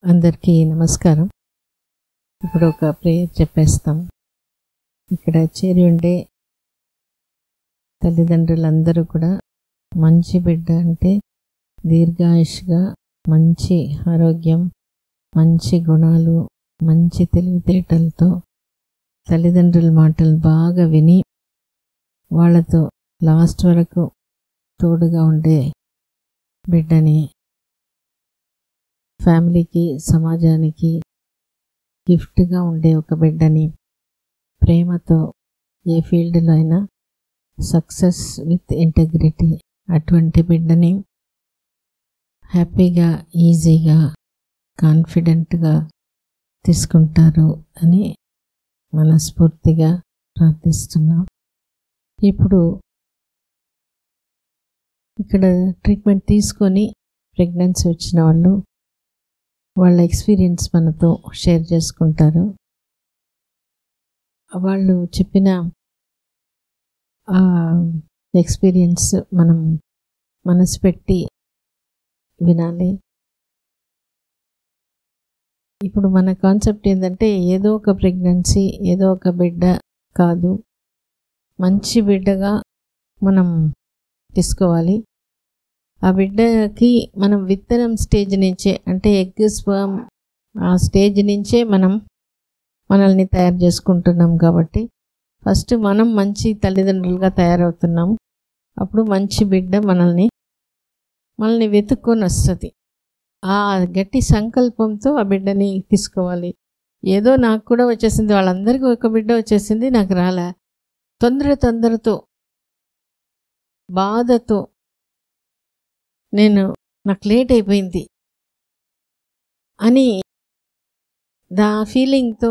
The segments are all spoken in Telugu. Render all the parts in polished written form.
అందరికీ నమస్కారం. ఇప్పుడు ఒక ప్రేయర్ చెప్పేస్తాం. ఇక్కడ చేరి ఉండే తల్లిదండ్రులందరూ కూడా మంచి బిడ్డ అంటే దీర్ఘాయుష్గా, మంచి ఆరోగ్యం, మంచి గుణాలు, మంచి తెలివితేటలతో తల్లిదండ్రుల మాటలు బాగా విని వాళ్ళతో లాస్ట్ వరకు తోడుగా ఉండే బిడ్డని, ఫ్యామిలీకి, సమాజానికి గిఫ్ట్గా ఉండే ఒక బిడ్డని, ప్రేమతో ఏ ఫీల్డ్లో అయినా సక్సెస్ విత్ ఇంటెగ్రిటీ అటువంటి బిడ్డని హ్యాపీగా, ఈజీగా, కాన్ఫిడెంట్గా తీసుకుంటారు అని మనస్ఫూర్తిగా ప్రార్థిస్తున్నాం. ఇప్పుడు ఇక్కడ ట్రీట్మెంట్ తీసుకొని ప్రెగ్నెన్సీ వచ్చిన వాళ్ళు వాళ్ళ ఎక్స్పీరియన్స్ మనతో షేర్ చేసుకుంటారు. వాళ్ళు చెప్పిన ఎక్స్పీరియన్స్ మనం మనసు పెట్టి వినాలి. ఇప్పుడు మన కాన్సెప్ట్ ఏంటంటే ఏదో ఒక ప్రెగ్నెన్సీ, ఏదో ఒక బిడ్డ కాదు, మంచి బిడ్డగా మనం తీసుకోవాలి. ఆ బిడ్డకి మనం విత్తనం స్టేజ్ నుంచే, అంటే ఎగ్ స్పర్మ్ ఆ స్టేజ్ నుంచే మనల్ని తయారు చేసుకుంటున్నాం. కాబట్టి ఫస్ట్ మనం మంచి తల్లిదండ్రులుగా తయారవుతున్నాం. అప్పుడు మంచి బిడ్డ మనల్ని వెతుక్కొని వస్తుంది. ఆ గట్టి సంకల్పంతో ఆ బిడ్డని తీసుకోవాలి. ఏదో నాకు కూడా వచ్చేసింది, వాళ్ళందరికీ ఒక బిడ్డ వచ్చేసింది, నాకు రాలే, తొందరతో బాధతో నాకు లేట్ అయిపోయింది అని ఫీలింగ్తో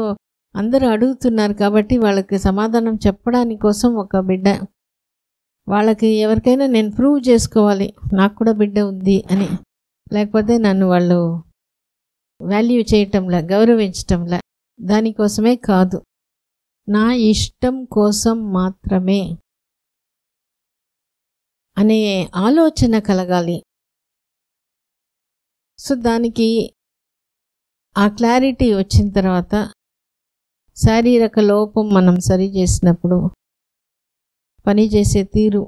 అందరూ అడుగుతున్నారు. కాబట్టి వాళ్ళకి సమాధానం చెప్పడానికి కోసం ఒక బిడ్డ, వాళ్ళకి ఎవరికైనా నేను ప్రూవ్ చేసుకోవాలి నాకు కూడా బిడ్డ ఉంది అని, లేకపోతే నన్ను వాళ్ళు వాల్యూ చేయటంలా, గౌరవించటంలా, దానికోసమే కాదు, నా ఇష్టం కోసం మాత్రమే అనే ఆలోచన కలగాలి. సో దానికి ఆ క్లారిటీ వచ్చిన తర్వాత శారీరక లోపం మనం సరి చేసినప్పుడు పనిచేసే తీరు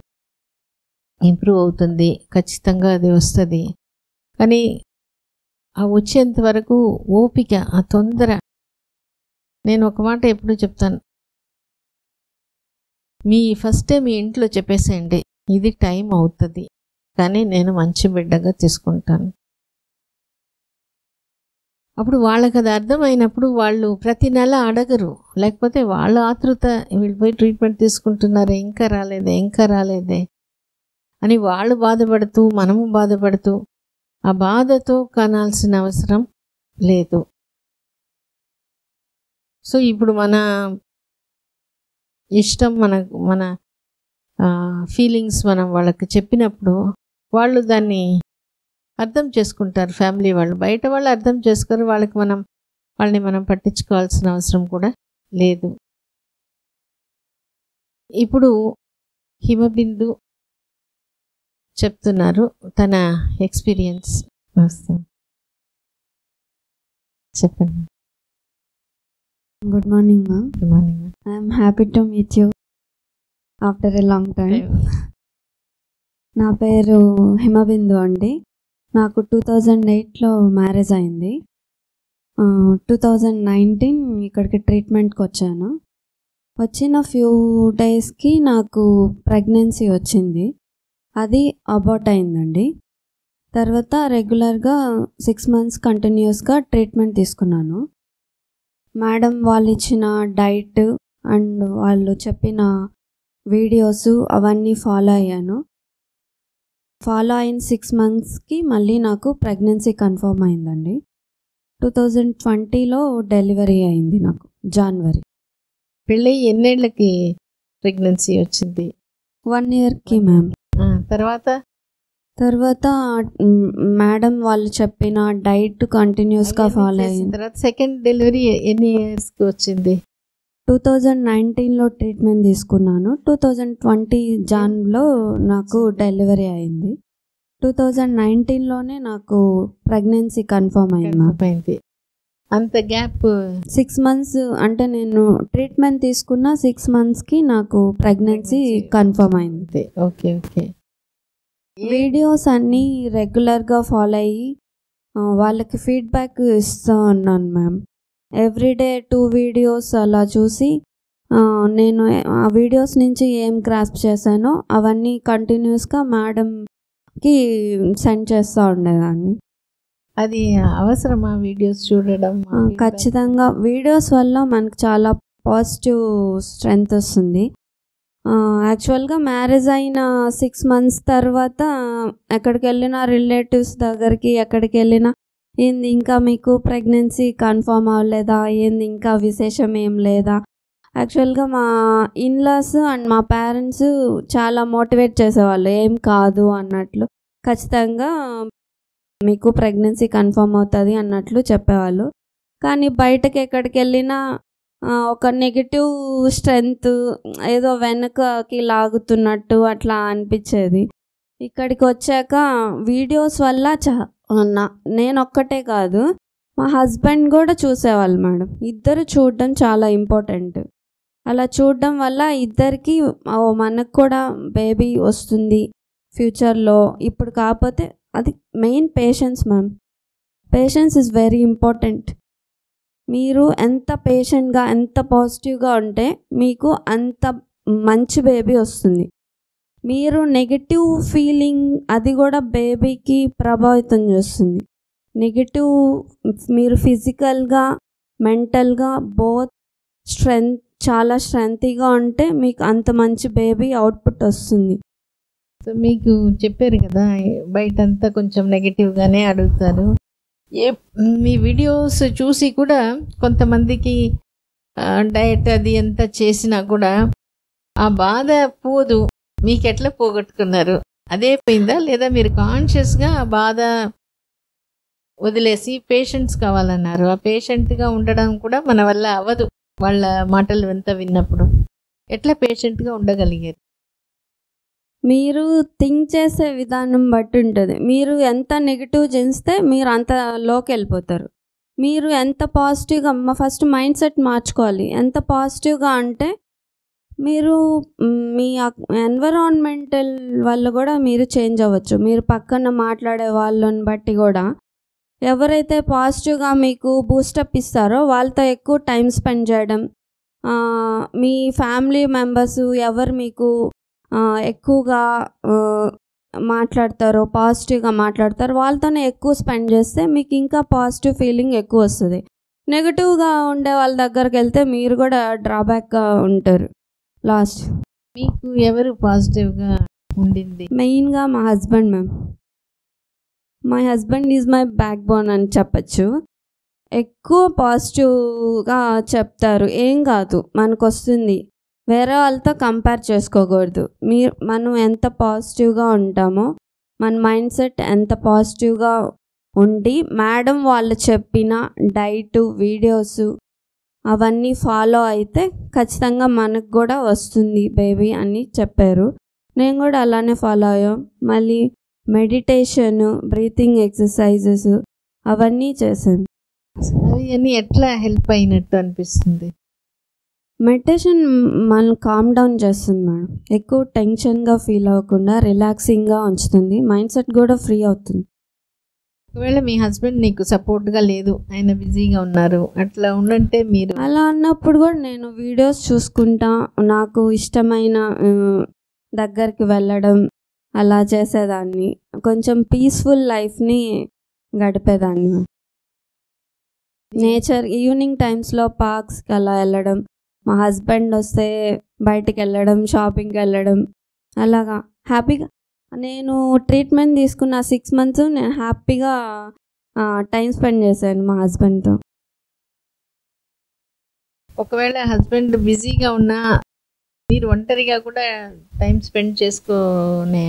ఇంప్రూవ్ అవుతుంది. ఖచ్చితంగా అది వస్తుంది. కానీ ఆ వచ్చేంత వరకు ఓపిక, ఆ తొందర, నేను ఒక మాట ఎప్పుడు చెప్తాను, ఫస్టే మీ ఇంట్లో చెప్పేసేయండి, ఇది టైం అవుతుంది కానీ నేను మంచి బిడ్డగా తీసుకుంటాను. అప్పుడు వాళ్ళకి అది అర్థమైనప్పుడు వాళ్ళు ప్రతి నెల అడగరు. లేకపోతే వాళ్ళ ఆతృత, వీళ్ళు పోయి ట్రీట్మెంట్ తీసుకుంటున్నారే, ఇంకా రాలేదే అని వాళ్ళు బాధపడుతూ, మనము బాధపడుతూ, ఆ బాధతో కనాల్సిన అవసరం లేదు. సో ఇప్పుడు మన ఇష్టం, మన ఫీలింగ్స్ మనం వాళ్ళకి చెప్పినప్పుడు వాళ్ళు దాన్ని అర్థం చేసుకుంటారు. ఫ్యామిలీ వాళ్ళు, బయట వాళ్ళు అర్థం చేసుకోరు. వాళ్ళని మనం పట్టించుకోవాల్సిన అవసరం కూడా లేదు. ఇప్పుడు హిమబిందు చెప్తున్నారు తన ఎక్స్పీరియన్స్. చెప్పండి. Good morning, ma'am. Good morning. I am happy to meet you after a long time. నా పేరు హిమబిందు అండి. నాకు 2008లో మ్యారేజ్ అయింది. 2019 ఇక్కడికి ట్రీట్మెంట్కి వచ్చాను. వచ్చిన ఫ్యూ డేస్కి నాకు ప్రెగ్నెన్సీ వచ్చింది. అది అబార్ట్ అయిందండి. తర్వాత రెగ్యులర్గా 6 months కంటిన్యూస్గా ట్రీట్మెంట్ తీసుకున్నాను. మేడం వాళ్ళు ఇచ్చిన డైట్ అండ్ వాళ్ళు చెప్పిన వీడియోస్ అవన్నీ ఫాలో అయ్యాను. ఫాలో అయిన 6 monthsకి మళ్ళీ నాకు ప్రెగ్నెన్సీ కన్ఫర్మ్ అయిందండి. 2020లో డెలివరీ అయింది నాకు, జనవరి. పెళ్ళి ఎన్నేళ్ళకి ప్రెగ్నెన్సీ వచ్చింది? 1 yearకి మ్యామ్. తర్వాత మేడం వాళ్ళు చెప్పిన డైట్ కంటిన్యూస్గా ఫాలో అయింది. తర్వాత సెకండ్ డెలివరీ ఎన్ని ఇయర్స్కి వచ్చింది? 2019లో ట్రీట్మెంట్ తీసుకున్నాను. 2020 జాన్లో నాకు డెలివరీ అయింది. 2019లోనే నాకు ప్రెగ్నెన్సీ కన్ఫర్మ్ అయింది మ్యామ్. అయింది. అంత గ్యాప్ 6 మంత్స్ అంటే నేను ట్రీట్మెంట్ తీసుకున్న 6 మంత్స్కి నాకు ప్రెగ్నెన్సీ కన్ఫర్మ్ అయింది. Okay okay. వీడియోస్ అన్నీ రెగ్యులర్గా ఫాలో అయ్యి వాళ్ళకి ఫీడ్బ్యాక్ ఇస్తూ ఉన్నాను మ్యామ్. ఎవ్రీడే 2 వీడియోస్ అలా చూసి నేను ఆ వీడియోస్ నుంచి ఏం గ్రాస్ప్ చేశానో అవన్నీ కంటిన్యూస్గా మేడంకి సెండ్ చేస్తూ ఉండేదాన్ని. అది అవసరమా వీడియోస్ చూడడం? ఖచ్చితంగా వీడియోస్ వల్ల మనకు చాలా పాజిటివ్ స్ట్రెంగ్త్ వస్తుంది. యాక్చువల్గా మ్యారేజ్ అయిన 6 మంత్స్ తర్వాత ఎక్కడికి వెళ్ళినా రిలేటివ్స్ దగ్గరికి ఎక్కడికి వెళ్ళినా ఏంది ఇంకా మీకు ప్రెగ్నెన్సీ కన్ఫర్మ్ అవ్వలేదా, ఏంది ఇంకా విశేషం ఏం లేదా. యాక్చువల్గా మా ఇన్లాస్ అండ్ మా పేరెంట్స్ చాలా మోటివేట్ చేసేవాళ్ళు, ఏం కాదు అన్నట్లు, ఖచ్చితంగా మీకు ప్రెగ్నెన్సీ కన్ఫర్మ్ అవుతుంది అన్నట్లు చెప్పేవాళ్ళు. కానీ బయటకి ఎక్కడికి వెళ్ళినా ఒక నెగిటివ్ స్ట్రెంగ్త్ ఏదో వెనకకి లాగుతున్నట్టు అట్లా అనిపించేది. ఇక్కడికి వచ్చాక వీడియోస్ వల్ల నేను ఒక్కటే కాదు మా హస్బెండ్ కూడా చూసేవాళ్ళు మేడం. ఇద్దరు చూడడం చాలా ఇంపార్టెంట్. అలా చూడడం వల్ల ఇద్దరికి మనకు కూడా బేబీ వస్తుంది ఫ్యూచర్లో. ఇప్పుడు కాకపోతే అది main patience ma'am. Patience is very important. మీరు ఎంత పేషెంట్గా ఎంత పాజిటివ్గా ఉంటే మీకు అంత మంచి బేబీ వస్తుంది. మీరు నెగిటివ్ ఫీలింగ్ అది కూడా బేబీకి ప్రభావితం చేస్తుంది. నెగిటివ్ మీరు ఫిజికల్గా మెంటల్గా బోత్ చాలా స్ట్రెంగ్తీగా ఉంటే మీకు అంత మంచి బేబీ అవుట్పుట్ వస్తుంది. సో మీకు చెప్పారు కదా బయటంతా కొంచెం నెగిటివ్గానే అడుగుతారు. మీ వీడియోస్ చూసి కూడా కొంతమందికి డయట్ అది ఎంత చేసినా కూడా ఆ బాధ పోదు. మీకు ఎట్లా పోగొట్టుకున్నారు? అదే పోయిందా లేదా మీరు కాన్షియస్గా ఆ బాధ వదిలేసి పేషెంట్స్ కావాలన్నారు? ఆ పేషెంట్గా ఉండడం కూడా మన వల్ల అవ్వదు వాళ్ళ మాటలు ఎంత విన్నప్పుడు. ఎట్లా పేషెంట్గా ఉండగలిగారు? మీరు థింక్ చేసే విధానం బట్టి ఉంటుంది. మీరు ఎంత నెగిటివ్ చేస్తే మీరు అంత లోకి వెళ్ళిపోతారు. మీరు ఎంత పాజిటివ్గా ఫస్ట్ మైండ్ సెట్ మార్చుకోవాలి. ఎంత పాజిటివ్గా అంటే మీరు మీ ఎన్విరాన్మెంటల్ వల్ల కూడా మీరు చేంజ్ అవ్వచ్చు. మీరు పక్కన మాట్లాడే వాళ్ళని బట్టి కూడా ఎవరైతే పాజిటివ్గా మీకు బూస్టప్ ఇస్తారో వాళ్ళతో ఎక్కువ టైం స్పెండ్ చేయడం, మీ ఫ్యామిలీ మెంబర్స్ ఎవరు మీకు ఎక్కువగా మాట్లాడతారో పాజిటివ్గా మాట్లాడతారో వాళ్ళతోనే ఎక్కువ స్పెండ్ చేస్తే మీకు ఇంకా పాజిటివ్ ఫీలింగ్ ఎక్కువ వస్తుంది. నెగిటివ్గా ఉండే వాళ్ళ దగ్గరికి వెళ్తే మీరు కూడా డ్రాబ్యాక్గా ఉంటారు లాస్ట్. మీకు ఎవరు పాజిటివ్గా ఉండింది? మెయిన్గా మా husband ma'am. My husband is my back bone అని చెప్పచ్చు. ఎక్కువ పాజిటివ్గా చెప్తారు, ఏం కాదు మనకు వస్తుంది, వేరే వాళ్ళతో కంపేర్ చేసుకోకూడదు. మనం ఎంత పాజిటివ్గా ఉంటామో మన మైండ్ సెట్ ఎంత పాజిటివ్గా ఉండి మేడం వాళ్ళు చెప్పిన డైట్ వీడియోస్ అవన్నీ ఫాలో అయితే ఖచ్చితంగా మనకు కూడా వస్తుంది బేబీ అని చెప్పారు. నేను కూడా అలానే ఫాలో అయ్యాం. మళ్ళీ మెడిటేషన్, బ్రీతింగ్ ఎక్సర్సైజెస్ అవన్నీ చేశాను. అవన్నీ ఎట్లా హెల్ప్ అయినట్టు అనిపిస్తుంది? మెడిటేషన్ మనం కామ్ డౌన్ చేస్తుంది మేడం. ఎక్కువ టెన్షన్గా ఫీల్ అవ్వకుండా రిలాక్సింగ్గా ఉంచుతుంది. మైండ్ సెట్ కూడా ఫ్రీ అవుతుంది. ఒకవేళ మీ హస్బెండ్ నీకు సపోర్ట్గా లేదు, ఆయన బిజీగా ఉన్నారు, అట్లా ఉండంటే మీరు అలా అన్నప్పుడు కూడా నేను వీడియోస్ చూసుకుంటా నాకు ఇష్టమైన దగ్గరికి వెళ్ళడం అలా చేసేదాన్ని. కొంచెం పీస్ఫుల్ లైఫ్ని గడిపేదాన్ని. నేచర్ ఈవినింగ్ టైమ్స్లో పార్క్స్కి అలా వెళ్ళడం, మా హస్బెండ్ వస్తే బయటికి వెళ్ళడం, షాపింగ్కి వెళ్ళడం, అలాగా హ్యాపీగా. నేను ట్రీట్మెంట్ తీసుకున్న 6 మంత్స్ నేను హ్యాపీగా టైం స్పెండ్ చేశాను మా హస్బెండ్తో. ఒకవేళ హస్బెండ్ బిజీగా ఉన్నా మీరు ఒంటరిగా కూడా టైం స్పెండ్ చేసుకునే?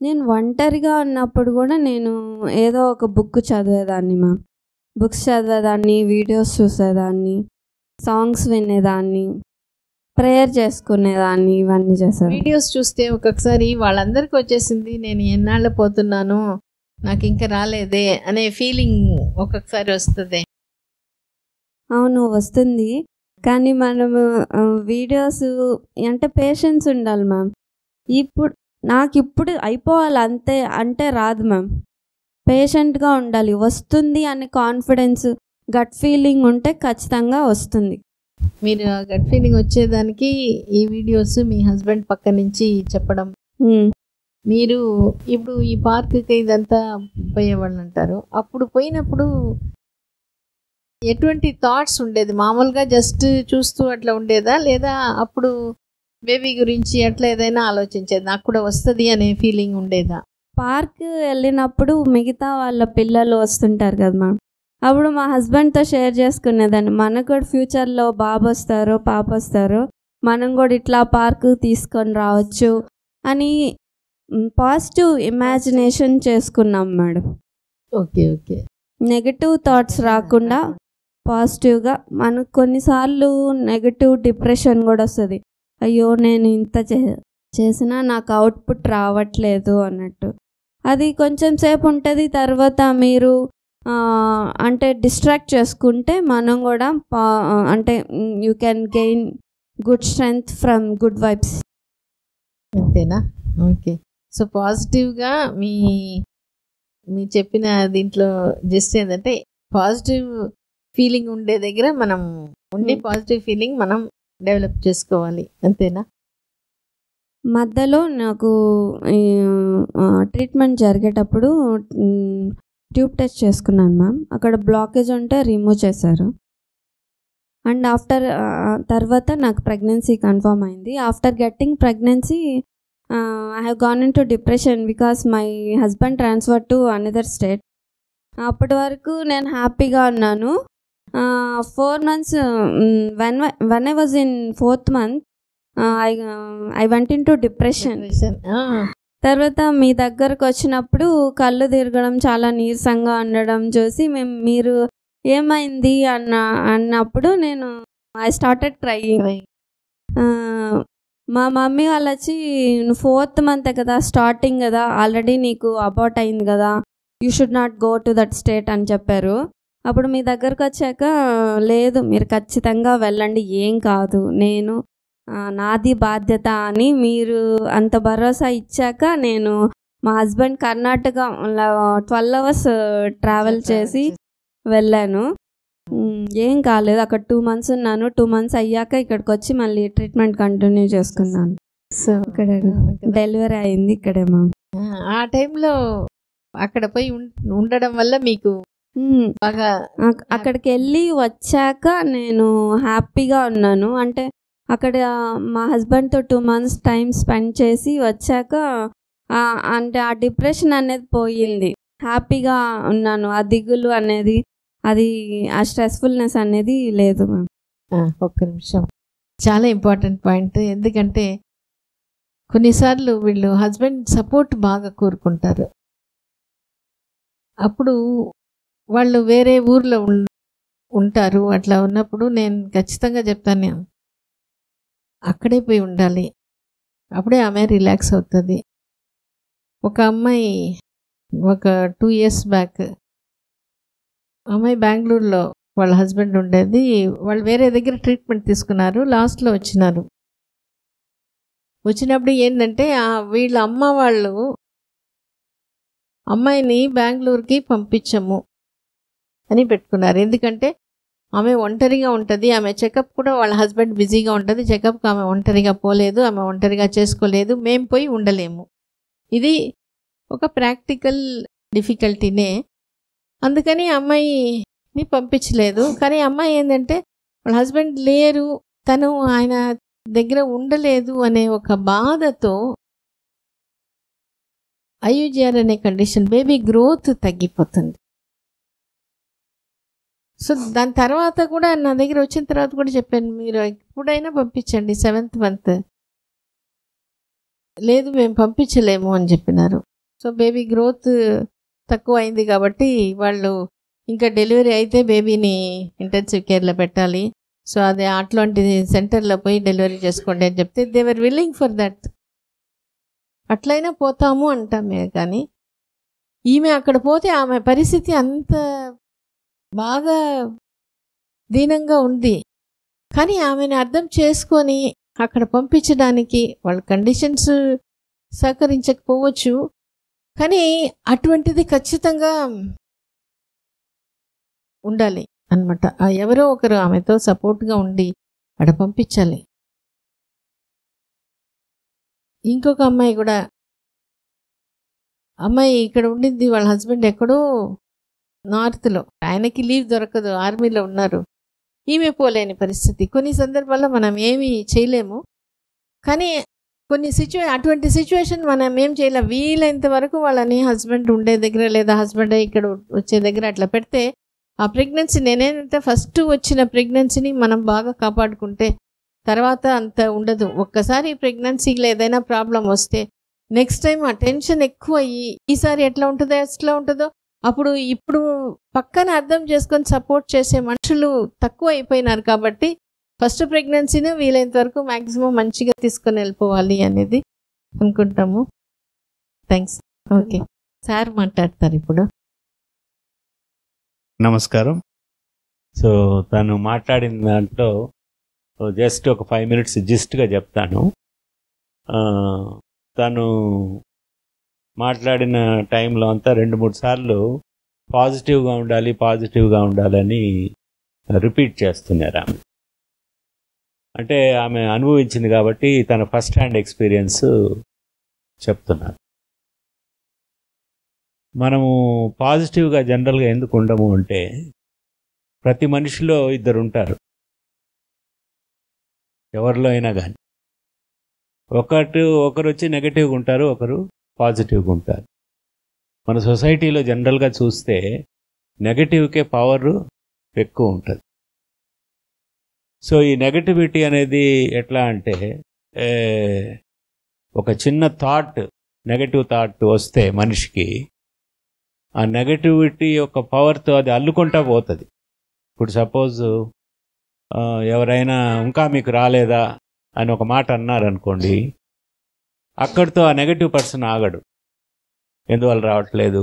నేను ఒంటరిగా ఉన్నప్పుడు కూడా నేను ఏదో ఒక బుక్ చదివేదాన్ని మ్యామ్. బుక్స్ చదివేదాన్ని, వీడియోస్ చూసేదాన్ని, సాంగ్స్ వినేదాన్ని. ప్రేయర్ చేసుకునేదాన్ని, ఇవన్నీ చేశాను. వీడియోస్ చూస్తే ఒక్కొక్కసారి వాళ్ళందరికీ వచ్చేసింది, నేను ఎన్నాళ్ళు పోతున్నాను నాకు ఇంకా రాలేదే అనే ఫీలింగ్ ఒక్కొక్కసారి వస్తుంది. అవును, వస్తుంది. కానీ మనము వీడియోస్ అంటే పేషెన్స్ ఉండాలి మ్యామ్. నాకు ఇప్పుడు అయిపోవాలి అంతే అంటే రాదు మ్యామ్. పేషెంట్గా ఉండాలి. వస్తుంది అనే కాన్ఫిడెన్స్, గట్ ఫీలింగ్ ఉంటే ఖచ్చితంగా వస్తుంది. మీరు ఆ గట్ ఫీలింగ్ వచ్చేదానికి ఈ వీడియోస్ మీ హస్బెండ్ పక్క నుంచి చెప్పడం, మీరు ఇప్పుడు ఈ పార్క్కి ఇదంతా పోయేవాళ్ళు అంటారు, అప్పుడు పోయినప్పుడు ఎటువంటి థాట్స్ ఉండేది? మామూలుగా జస్ట్ చూస్తూ అట్లా ఉండేదా, లేదా అప్పుడు బేబీ గురించి అట్లా ఏదైనా ఆలోచించేది, నాకు కూడా వస్తుంది అనే ఫీలింగ్ ఉండేదా? పార్క్ వెళ్ళినప్పుడు మిగతా వాళ్ళ పిల్లలు వస్తుంటారు కదా మ్యామ్, అప్పుడు మా హస్బెండ్తో షేర్ చేసుకునేదాన్ని. మనకు కూడా ఫ్యూచర్లో బాబు వస్తారో పాప వస్తారో మనం కూడా ఇట్లా పార్క్ తీసుకొని రావచ్చు అని పాజిటివ్ ఇమాజినేషన్ చేసుకున్నాం madam. Okay okay. Negative thoughts రాకుండా పాజిటివ్గా. మనకు కొన్నిసార్లు నెగటివ్ డిప్రెషన్ కూడా వస్తుంది. అయ్యో నేను ఇంత చేసినా నాకు అవుట్పుట్ రావట్లేదు అన్నట్టు. అది కొంచెం సేపు ఉంటుంది. తర్వాత మీరు అంటే డిస్ట్రాక్ట్ చేసుకుంటే మనం కూడా అంటే you can gain good strength from good vibes. అంతేనా? ఓకే. సో పాజిటివ్గా మీ చెప్పిన దీంట్లో జస్ట్ ఏంటంటే పాజిటివ్ ఫీలింగ్ ఉండే దగ్గర మనం ఉండి పాజిటివ్ ఫీలింగ్ మనం డెవలప్ చేసుకోవాలి, అంతేనా? మధ్యలో నాకు ట్రీట్మెంట్ జరిగేటప్పుడు ట్యూబ్ టెస్ట్ చేసుకున్నాను మ్యామ్. అక్కడ బ్లాకేజ్ ఉంటే రిమూవ్ చేశారు. అండ్ తర్వాత నాకు ప్రెగ్నెన్సీ కన్ఫర్మ్ అయింది. After getting pregnancy I have gone into depression because my husband transferred to another state. అప్పటి వరకు నేను హ్యాపీగా ఉన్నాను. 4 months when I was in 4th month I went into depression. తర్వాత మీ దగ్గరకు వచ్చినప్పుడు కళ్ళు తిరగడం, చాలా నీరసంగా ఉండడం చూసి మీరు ఏమైంది అన్నప్పుడు నేను ఐ స్టార్టెడ్ క్రైయింగ్. మా మమ్మీ వాళ్ళు వచ్చి, 4th month కదా, స్టార్టింగ్ కదా, ఆల్రెడీ నీకు అబౌట్ అయింది కదా, you should not go to that state అని చెప్పారు. అప్పుడు మీ దగ్గరకు వచ్చాక లేదు మీరు ఖచ్చితంగా వెళ్ళండి, ఏం కాదు, నేను నాది బాధ్యత అని మీరు అంత భరోసా ఇచ్చాక నేను మా హస్బెండ్ కర్ణాటక 12 hours ట్రావెల్ చేసి వెళ్ళాను. ఏం కాలేదు. అక్కడ 2 months ఉన్నాను. 2 months అయ్యాక ఇక్కడికి వచ్చి మళ్ళీ ట్రీట్మెంట్ కంటిన్యూ చేసుకున్నాను. సో ఇక్కడ డెలివరీ అయింది ఇక్కడే మ్యామ్. ఆ టైంలో అక్కడ పోయి ఉండడం వల్ల మీకు బాగా అక్కడికి వెళ్ళి వచ్చాక నేను హ్యాపీగా ఉన్నాను. అంటే అక్కడ మా హస్బెండ్తో 2 months టైం స్పెండ్ చేసి వచ్చాక అంటే ఆ డిప్రెషన్ అనేది పోయింది. హ్యాపీగా ఉన్నాను. ఆ దిగులు అనేది, అది ఆ స్ట్రెస్ఫుల్నెస్ అనేది లేదు మ్యామ్. ఒక్క నిమిషం, చాలా ఇంపార్టెంట్ పాయింట్. ఎందుకంటే కొన్నిసార్లు వీళ్ళు హస్బెండ్ సపోర్ట్ బాగా కోరుకుంటారు. అప్పుడు వాళ్ళు వేరే ఊర్లో ఉంటారు. అట్లా ఉన్నప్పుడు నేను ఖచ్చితంగా చెప్తాను, అక్కడే పోయి ఉండాలి, అప్పుడే ఆమె రిలాక్స్ అవుతుంది. ఒక అమ్మాయి ఒక 2 years బ్యాక్ అమ్మాయి బెంగళూరులో వాళ్ళ హస్బెండ్ ఉండేది. వాళ్ళు వేరే దగ్గర ట్రీట్మెంట్ తీసుకున్నారు. లాస్ట్లో వచ్చినప్పుడు ఏంటంటే వీళ్ళ అమ్మ వాళ్ళు అమ్మాయిని బెంగళూరుకి పంపించము అని పెట్టుకున్నారు. ఎందుకంటే ఆమె ఒంటరిగా ఉంటుంది, ఆమె చెకప్ కూడా వాళ్ళ హస్బెండ్ బిజీగా ఉంటుంది, చెకప్కి ఆమె ఒంటరిగా పోలేదు, ఆమె ఒంటరిగా చేసుకోలేదు, మేము పోయి ఉండలేము. ఇది ఒక ప్రాక్టికల్ డిఫికల్టీనే. అందుకని అమ్మాయిని పంపించలేదు. కానీ అమ్మాయి ఏంటంటే వాళ్ళ హస్బెండ్ లేరు, తను ఆయన దగ్గర ఉండలేదు అనే ఒక బాధతో IUGR అనే కండిషన్, బేబీ గ్రోత్ తగ్గిపోతుంది. సో దాని తర్వాత కూడా నా దగ్గర వచ్చిన తర్వాత కూడా చెప్పాను, మీరు ఎప్పుడైనా పంపించండి 7th month. లేదు మేము పంపించలేము అని చెప్పినారు. సో బేబీ గ్రోత్ తక్కువ అయింది కాబట్టి వాళ్ళు ఇంకా డెలివరీ అయితే బేబీని ఇంటెన్సివ్ కేర్లో పెట్టాలి, సో అది అట్లాంటి సెంటర్లో పోయి డెలివరీ చేసుకోండి అని చెప్తే they were willing for that. అట్లయినా పోతాము అంటామే, కానీ ఈమె అక్కడ పోతే ఆమె పరిస్థితి అంత బాగా దీనంగా ఉంది. కానీ ఆమెను అర్థం చేసుకొని అక్కడ పంపించడానికి వాళ్ళ కండిషన్స్ సహకరించకపోవచ్చు, కానీ అటువంటిది ఖచ్చితంగా ఉండాలి అన్నమాట. ఎవరో ఒకరు ఆమెతో సపోర్ట్గా ఉండి అక్కడ పంపించాలి. ఇంకొక అమ్మాయి కూడా, అమ్మాయి ఇక్కడ ఉండింది, వాళ్ళ హస్బెండ్ ఎక్కడో నార్త్లో, ఆయనకి లీవ్ దొరకదు, ఆర్మీలో ఉన్నారు. ఈమె పోలేని పరిస్థితి. కొన్ని సందర్భాల్లో మనం ఏమీ చేయలేము, కానీ అటువంటి సిచ్యువేషన్ మనం ఏం చేయలేం. వీలైనంత వరకు వాళ్ళని హస్బెండ్ ఉండే దగ్గర లేదా హస్బెండ్ ఇక్కడ వచ్చే దగ్గర అట్లా పెడితే ఆ ప్రెగ్నెన్సీ, నేనేంటంటే ఫస్ట్ వచ్చిన ప్రెగ్నెన్సీని మనం బాగా కాపాడుకుంటే తర్వాత అంత ఉండదు. ఒక్కసారి ప్రెగ్నెన్సీలో ఏదైనా ప్రాబ్లం వస్తే నెక్స్ట్ టైం ఆ టెన్షన్ ఎక్కువ అయ్యి ఈసారి ఎట్లా ఉంటుందో ఇప్పుడు పక్కన అర్థం చేసుకొని సపోర్ట్ చేసే మనుషులు తక్కువ అయిపోయినారు. కాబట్టి ఫస్ట్ ప్రెగ్నెన్సీని వీలైనంత వరకు మ్యాక్సిమం మంచిగా తీసుకొని వెళ్ళిపోవాలి అనేది అనుకుంటాము. థ్యాంక్స్. ఓకే, సార్ మాట్లాడతారు ఇప్పుడు. నమస్కారం. సో తను మాట్లాడిన దాంట్లో జస్ట్ ఒక 5 minutes జిస్ట్గా చెప్తాను. తను మాట్లాడిన టైంలో అంతా 2-3 సార్లు పాజిటివ్గా ఉండాలని రిపీట్ చేస్తున్నారు ఆమె. అంటే ఆమె అనుభవించింది కాబట్టి తన ఫస్ట్ హ్యాండ్ ఎక్స్పీరియన్స్ చెప్తున్నారు. మనము పాజిటివ్గా జనరల్గా ఎందుకు ఉండము అంటే, ప్రతి మనిషిలో 2 ఉంటారు, ఎవరిలో అయినా కానీ. ఒకరు వచ్చి నెగటివ్గా ఉంటారు, ఒకరు పాజిటివ్గా ఉంటారు. మన సొసైటీలో జనరల్గా చూస్తే నెగటివ్కే పవర్ ఎక్కువ ఉంటుంది. సో ఈ నెగటివిటీ అనేది ఎట్లా అంటే, ఒక చిన్న నెగటివ్ థాట్ వస్తే మనిషికి, ఆ నెగటివిటీ యొక్క పవర్తో అది అల్లుకుంటా పోతుంది. ఇప్పుడు సపోజ్ ఎవరైనా ఇంకా మీకు రాలేదా అని ఒక మాట అన్నారనుకోండి, అక్కడితో ఆ నెగటివ్ పర్సన్ ఆగడు. ఎందువల్ల రావట్లేదు,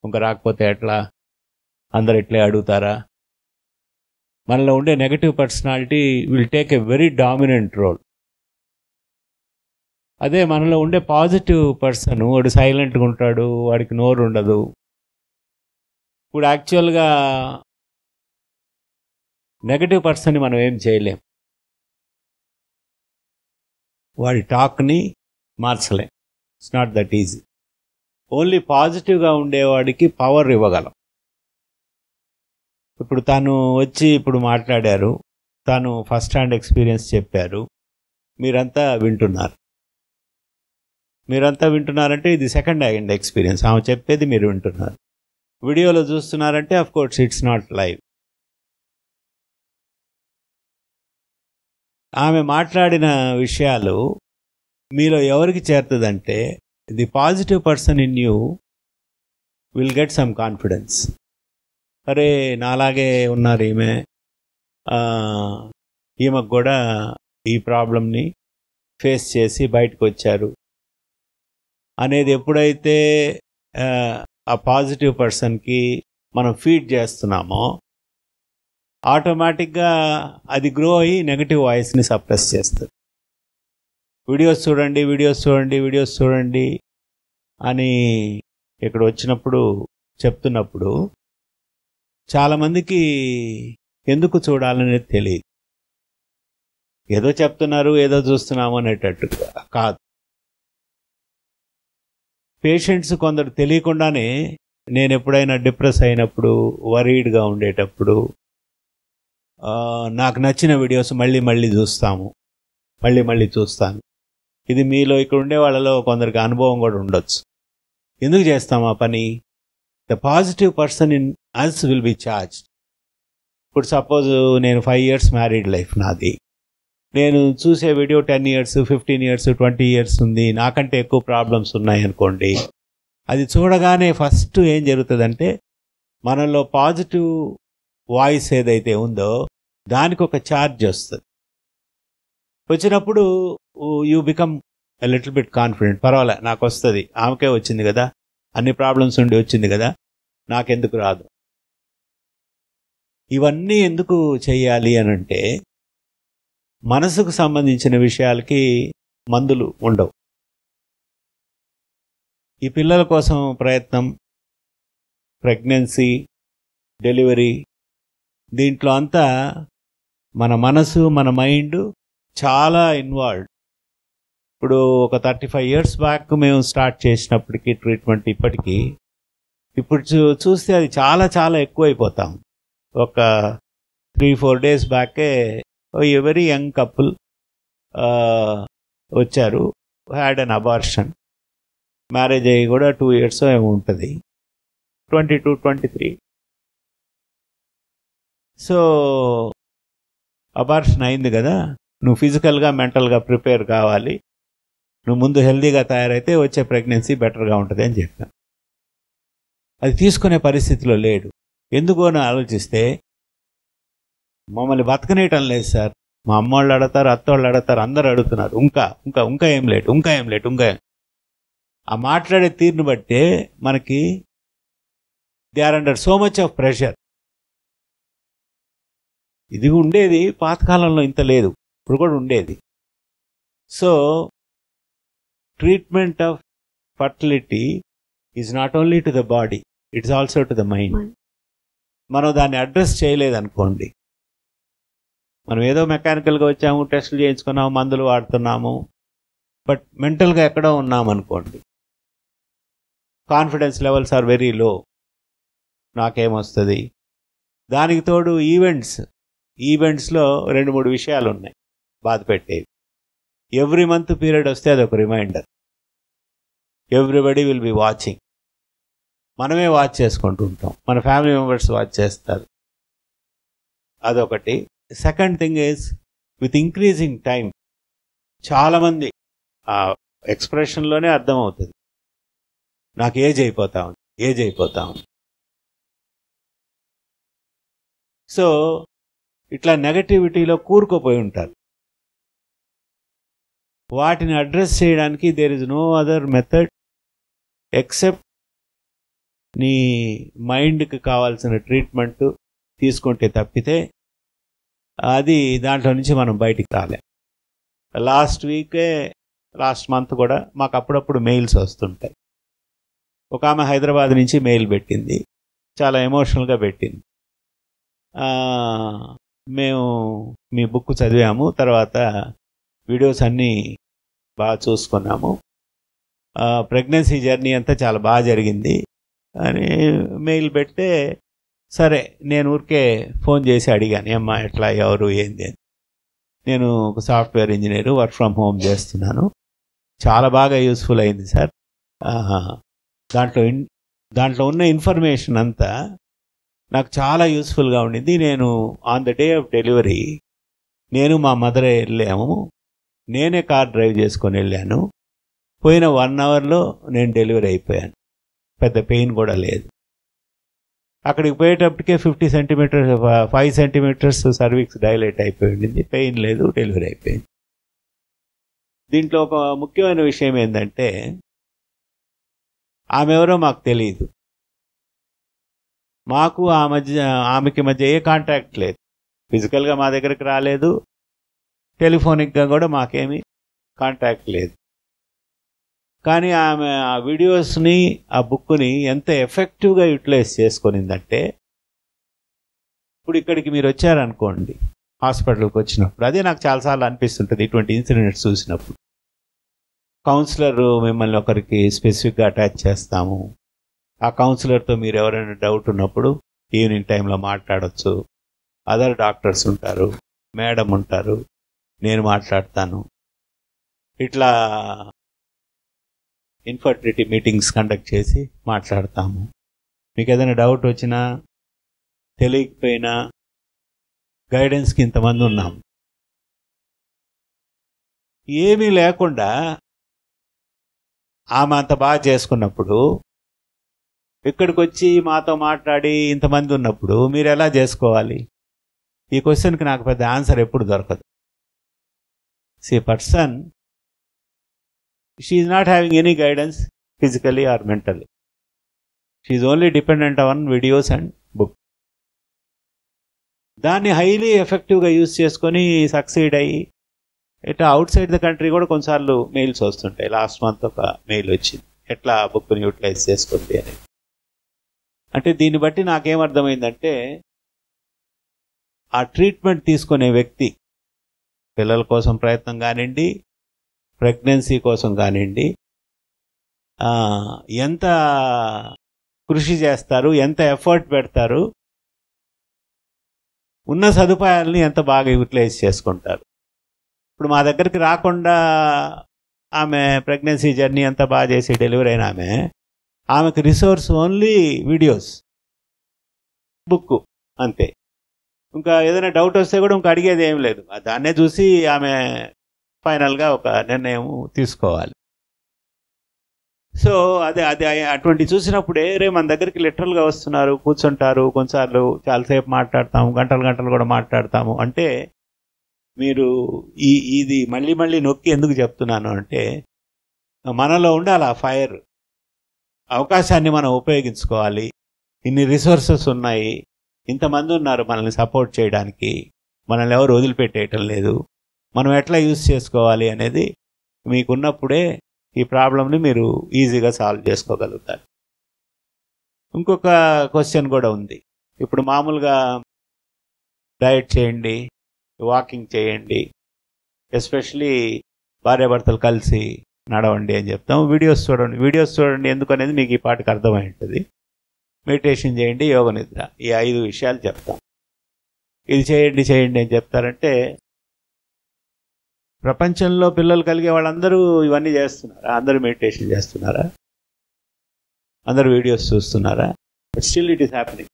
ఇంకా రాకపోతే ఎట్లా, అందరు ఇట్లే అడుగుతారా. మనలో ఉండే negative personality will take a very dominant role. అదే మనలో ఉండే పాజిటివ్ పర్సన్, వాడు సైలెంట్గా ఉంటాడు, వాడికి నోరు ఉండదు. ఇప్పుడు యాక్చువల్గా నెగటివ్ పర్సన్ని మనం ఏం చేయలేం, వాడి టాక్ని మార్చలేం. It's not that easy. Only పాజిటివ్గా ఉండేవాడికి పవర్ ఇవ్వగలం. ఇప్పుడు తను వచ్చి ఇప్పుడు మాట్లాడారు, తను ఫస్ట్ హ్యాండ్ ఎక్స్పీరియన్స్ చెప్పారు, మీరంతా వింటున్నారంటే ఇది సెకండ్ హ్యాండ్ ఎక్స్పీరియన్స్. ఆమె చెప్పేది మీరు వింటున్నారు. వీడియోలో చూస్తున్నారంటే of course it's not live. ఆమె మాట్లాడిన విషయాలు మీలో ఎవరికి చేరుతుందంటే, the positive person in you will get some confidence. అరే నాలాగే ఉన్నారు ఈమెకు కూడా ఈ ప్రాబ్లంని ఫేస్ చేసి బయటకు వచ్చారు అనేది ఎప్పుడైతే ఆ పాజిటివ్ పర్సన్కి మనం ఫీడ్ చేస్తున్నామో, ఆటోమేటిక్గా అది గ్రో అయ్యి నెగటివ్ వాయిస్ని సప్రెస్ చేస్తుంది. వీడియోస్ చూడండి అని ఇక్కడ వచ్చినప్పుడు చెప్తున్నప్పుడు చాలామందికి ఎందుకు చూడాలనేది తెలియదు. ఏదో చెప్తున్నారు, ఏదో చూస్తున్నాము అనేటట్టు కాదు. పేషెంట్స్ కొందరు తెలియకుండానే, నేను ఎప్పుడైనా డిప్రెస్ అయినప్పుడు, వరీడ్గా ఉండేటప్పుడు, నాకు నచ్చిన వీడియోస్ మళ్ళీ చూస్తాను. ఇది మీలో ఇక్కడ ఉండే వాళ్ళలో కొందరికి అనుభవం కూడా ఉండొచ్చు. ఎందుకు చేస్తాం ఆ పని? The positive person in us will be charged. ఇప్పుడు సపోజ్ నేను 5 years మ్యారీడ్ లైఫ్ నాది, నేను చూసే వీడియో 10 years, 15 years, 20 years ఉంది, నాకంటే ఎక్కువ ప్రాబ్లమ్స్ ఉన్నాయి అనుకోండి. అది చూడగానే ఫస్ట్ ఏం జరుగుతుందంటే, మనలో పాజిటివ్ వాయిస్ ఏదైతే ఉందో దానికి ఒక ఛార్జ్ వస్తుంది. వచ్చినప్పుడు you become a little bit confident. పర్వాలే, నాకు వస్తుంది, ఆమెకే వచ్చింది కదా, అన్ని ప్రాబ్లమ్స్ ఉండి వచ్చింది కదా, నాకెందుకు రాదు. ఇవన్నీ ఎందుకు చెయ్యాలి అని అంటే, మనసుకు సంబంధించిన విషయాలకి మందులు ఉండవు. ఈ పిల్లల కోసం ప్రయత్నం, ప్రెగ్నెన్సీ, డెలివరీ, దీంట్లో అంతా మన మనసు, మన మైండ్ చాలా ఇన్వాల్వ్డ్. ఇప్పుడు ఒక 35 years బ్యాక్ మేము స్టార్ట్ చేసినప్పటికీ ట్రీట్మెంట్, ఇప్పటికీ ఇప్పుడు చూస్తే అది చాలా చాలా ఎక్కువైపోతాం. ఒక 3-4 days బ్యాకే ఏ వెరీ యంగ్ కపుల్ వచ్చారు, హ్యాడ్ అన్ అబార్షన్. మ్యారేజ్ అయ్యి కూడా 2 years ఏమో ఉంటుంది, 22-23. సో అబార్షన్ అయింది కదా, నువ్వు ఫిజికల్గా మెంటల్గా ప్రిపేర్ కావాలి, నువ్వు ముందు హెల్దీగా తయారైతే వచ్చే ప్రెగ్నెన్సీ బెటర్గా ఉంటుంది అని చెప్పాను. అది తీసుకునే పరిస్థితిలో లేడు. ఎందుకు అని ఆలోచిస్తే, మమ్మల్ని బతకనేయటం లేదు సార్, మా అమ్మ వాళ్ళు అడుగుతారు, అత్త వాళ్ళు అడుగుతారు, అందరు అడుగుతున్నారు, ఇంకా ఇంకా ఇంకా ఏం లేట్, ఇంకా ఏం లేట్, ఇంకా ఆ మాట్లాడే తీరుని బట్టే మనకి they are under so much of pressure. ఇది ఉండేది పాతకాలంలో, ఇంత లేదు, ఇప్పుడు కూడా ఉండేది. So treatment of fertility is not only to the body, it's also to the mind. మనం దాన్ని అడ్రస్ చేయలేదనుకోండి, మనం ఏదో మెకానికల్గా వచ్చాము, టెస్టులు చేయించుకున్నాము, మందులు వాడుతున్నాము, బట్ మెంటల్గా ఎక్కడో ఉన్నామనుకోండి, confidence levels are very low, నాకేమొస్తుంది. దానికి తోడు ఈవెంట్స్లో 2-3 విషయాలు ఉన్నాయి బాధ పెట్టేవి. ఎవ్రీ మంత్ పీరియడ్ వస్తే అదొక reminder, everybody will be watching. మనమే వాచ్ చేసుకుంటూ ఉంటాం, మన ఫ్యామిలీ మెంబర్స్ వాచ్ చేస్తారు, అదొకటి. Second thing is, with increasing time చాలామంది ఆ ఎక్స్ప్రెషన్లోనే అర్థమవుతుంది, నాకు ఏజ్ అయిపోతా ఉంది. సో ఇట్లా నెగటివిటీలో కూరుకుపోయి ఉంటారు. వాటిని అడ్రస్ చేయడానికి there is no other method except నీ మైండ్కి కావాల్సిన ట్రీట్మెంట్ తీసుకుంటే తప్పితే అది దాంట్లో నుంచి మనం బయటికి రాలేం. లాస్ట్ మంత్ కూడా మాకు అప్పుడప్పుడు మెయిల్స్ వస్తుంటాయి. ఒక ఆమె హైదరాబాద్ నుంచి మెయిల్ పెట్టింది, చాలా ఎమోషనల్గా పెట్టింది. మేము మీ బుక్ చదివాము, తర్వాత వీడియోస్ అన్నీ బాగా చూసుకున్నాము, ప్రెగ్నెన్సీ జర్నీ అంతా చాలా బాగా జరిగింది అని మెయిల్ పెడితే, సరే నేను ఊరికే ఫోన్ చేసి అడిగాను, ఏమ్మా ఎట్లా, ఎవరు, ఏంది అని. నేను ఒక software engineer, work from home చేస్తున్నాను, చాలా బాగా యూస్ఫుల్ అయింది సార్. దాంట్లో ఉన్న ఇన్ఫర్మేషన్ అంతా నాకు చాలా యూస్ఫుల్గా ఉండింది. నేను on the day of delivery నేను మా మదర్ వెళ్ళాము, నేనే కార్ డ్రైవ్ చేసుకొని వెళ్ళాను. పోయిన 1 hourలో నేను డెలివరీ అయిపోయాను, పెద్ద పెయిన్ కూడా లేదు. అక్కడికి పోయేటప్పటికే 5 centimeters సర్వీక్స్ డైలేట్ అయిపోయింది, పెయిన్ లేదు, డెలివరీ అయిపోయింది. దీంట్లో ఒక ముఖ్యమైన విషయం ఏంటంటే, ఆమె ఎవరో మాకు తెలియదు, మాకు ఆమెకి మధ్య ఏ కాంటాక్ట్ లేదు, ఫిజికల్గా మా దగ్గరికి రాలేదు, టెలిఫోనిక్గా కూడా మాకేమీ కాంటాక్ట్ లేదు. కానీ ఆమె ఆ వీడియోస్ని, ఆ బుక్ని ఎంత ఎఫెక్టివ్గా యూటిలైజ్ చేసుకునిందంటే, ఇప్పుడు ఇక్కడికి మీరు వచ్చారనుకోండి, హాస్పిటల్కి వచ్చినప్పుడు, అదే నాకు చాలాసార్లు అనిపిస్తుంటుంది ఇటువంటి ఇన్సిడెంట్స్ చూసినప్పుడు. కౌన్సిలర్ మిమ్మల్ని ఒకరికి స్పెసిఫిక్గా అటాచ్ చేస్తాము, ఆ కౌన్సిలర్తో మీరు ఎవరైనా డౌట్ ఉన్నప్పుడు ఈవినింగ్ టైంలో మాట్లాడవచ్చు, అదర్ డాక్టర్స్ ఉంటారు, మేడం ఉంటారు, నేను మాట్లాడతాను. ఇట్లా ఇన్ఫర్టిలిటీ మీటింగ్స్ కండక్ట్ చేసి మాట్లాడతాము. మీకు ఏదైనా డౌట్ వచ్చినా, తెలియకపోయినా గైడెన్స్కి ఇంతమంది ఉన్నాం. ఏమీ లేకుండా ఆమె అంత బాగా చేసుకున్నప్పుడు, ఇక్కడికి వచ్చి మాతో మాట్లాడి ఇంతమంది ఉన్నప్పుడు మీరు ఎలా చేసుకోవాలి? ఈ క్వశ్చన్కి నాకు పెద్ద ఆన్సర్ ఎప్పుడు దొరకదు. See person she is not having any guidance physically or mentally. She is only dependent on videos and book. దాన్ని హైలీ ఎఫెక్టివ్గా యూజ్ చేసుకొని సక్సీడ్ అయ్యి ఇట్లా అవుట్ సైడ్ ద కంట్రీ కూడా కొన్నిసార్లు మెయిల్స్ వస్తుంటాయి. లాస్ట్ మంత్ ఒక మెయిల్ వచ్చింది, ఎట్లా బుక్ని యూటిలైజ్ చేసుకుంది అని. అంటే దీన్ని బట్టి నాకేమర్థమైందంటే ఆ ట్రీట్మెంట్ తీసుకునే వ్యక్తి పిల్లల కోసం ప్రయత్నం కానివ్వండి, ప్రెగ్నెన్సీ కోసం కానివ్వండి, ఎంత కృషి చేస్తారు, ఎంత ఎఫర్ట్ పెడతారు, ఉన్న సదుపాయాలని ఎంత బాగా యూటిలైజ్ చేసుకుంటారు. ఇప్పుడు మా దగ్గరికి రాకుండా ఆమె ప్రెగ్నెన్సీ జర్నీ అంతా బాగా చేసి డెలివరీ అయిన ఆమెకు రిసోర్స్ ఓన్లీ వీడియోస్, బుక్ అంతే. ఇంకా ఏదైనా డౌట్ వస్తే కూడా ఇంకా అడిగేది ఏం లేదు, దాన్నే చూసి ఆమె ఫైనల్గా ఒక నిర్ణయం తీసుకోవాలి. సో అదే అటువంటి చూసినప్పుడే మన దగ్గరికి లిటరల్గా వస్తున్నారు, కూర్చుంటారు, కొన్నిసార్లు చాలాసేపు మాట్లాడతాము, గంటలు కూడా మాట్లాడతాము. అంటే మీరు ఇది మళ్ళీ నొక్కి ఎందుకు చెప్తున్నాను అంటే మనలో ఉండాలి ఆ ఫైర్, అవకాశాన్ని మనం ఉపయోగించుకోవాలి. ఇన్ని రిసోర్సెస్ ఉన్నాయి, ఇంతమంది ఉన్నారు మనల్ని సపోర్ట్ చేయడానికి, మనల్ని ఎవరు వదిలిపెట్టేయటం లేదు, మనం ఎట్లా యూజ్ చేసుకోవాలి అనేది మీకున్నప్పుడే ఈ ప్రాబ్లంని మీరు ఈజీగా సాల్వ్ చేసుకోగలుగుతారు. ఇంకొక క్వశ్చన్ కూడా ఉంది. ఇప్పుడు మామూలుగా డయట్ చేయండి, వాకింగ్ చేయండి, ఎస్పెషలీ భార్యాభర్తలు కలిసి నడవండి అని చెప్తాం. వీడియోస్ చూడండి ఎందుకు అనేది మీకు ఈ పాటికి అర్థమై ఉంటుంది. మెడిటేషన్ చేయండి, యోగ నిద్ర, ఈ 5 విషయాలు చెప్తాం. ఇది చేయండి అని చెప్తారంటే ప్రపంచంలో పిల్లలు కలిగే వాళ్ళందరూ ఇవన్నీ చేస్తున్నారా? అందరూ మెడిటేషన్ చేస్తున్నారా? అందరూ వీడియోస్ చూస్తున్నారా? But still it is happening.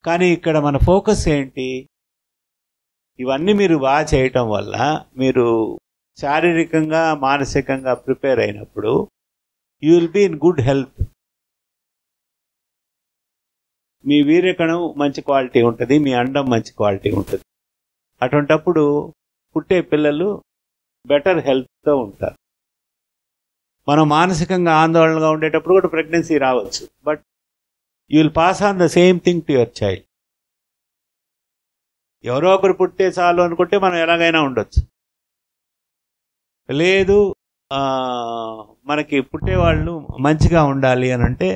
కానీ ఇక్కడ మన ఫోకస్ ఏంటి? ఇవన్నీ మీరు బాగా చేయటం వల్ల మీరు శారీరకంగా మానసికంగా ప్రిపేర్ అయినప్పుడు you will be in good health. మీ వీర్యకణం మంచి క్వాలిటీ ఉంటుంది, మీ అండం మంచి క్వాలిటీ ఉంటుంది. అటువంటప్పుడు పుట్టే పిల్లలు బెటర్ హెల్త్తో ఉంటారు. మనం మానసికంగా ఆందోళనగా ఉండేటప్పుడు కూడా ప్రెగ్నెన్సీ రావచ్చు, but you will pass on the same thing to your child. ఎవరో ఒకరు పుట్టే చాలు అనుకుంటే మనం ఎలాగైనా ఉండొచ్చు. లేదు మనకి పుట్టేవాళ్ళు మంచిగా ఉండాలి అని అంటే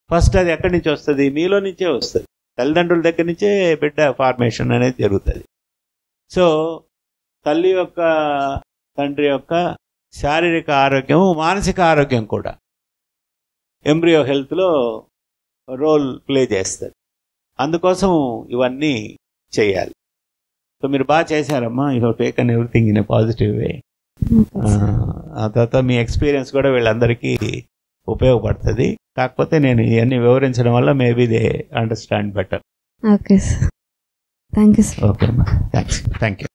ఫస్ట్ అది ఎక్కడి నుంచి వస్తుంది? మీలో నుంచే వస్తుంది. తల్లిదండ్రుల దగ్గర నుంచే బిడ్డ ఫార్మేషన్ అనేది జరుగుతుంది. సో తల్లి యొక్క తండ్రి యొక్క శారీరక ఆరోగ్యం, మానసిక ఆరోగ్యం కూడా ఎంబ్రియో హెల్త్లో రోల్ ప్లే చేస్తుంది. అందుకోసం ఇవన్నీ చేయాలి. సో మీరు బాగా చేశారమ్మా. You have taken everything in a positive way. ఆ తర్వాత మీ ఎక్స్పీరియన్స్ కూడా వీళ్ళందరికీ ఉపయోగపడుతుంది. కాకపోతే నేను ఇవన్నీ వివరించడం వల్ల maybe they understand better. Okay sir, thank you sir. Okay అమ్మా, థ్యాంక్ యూ.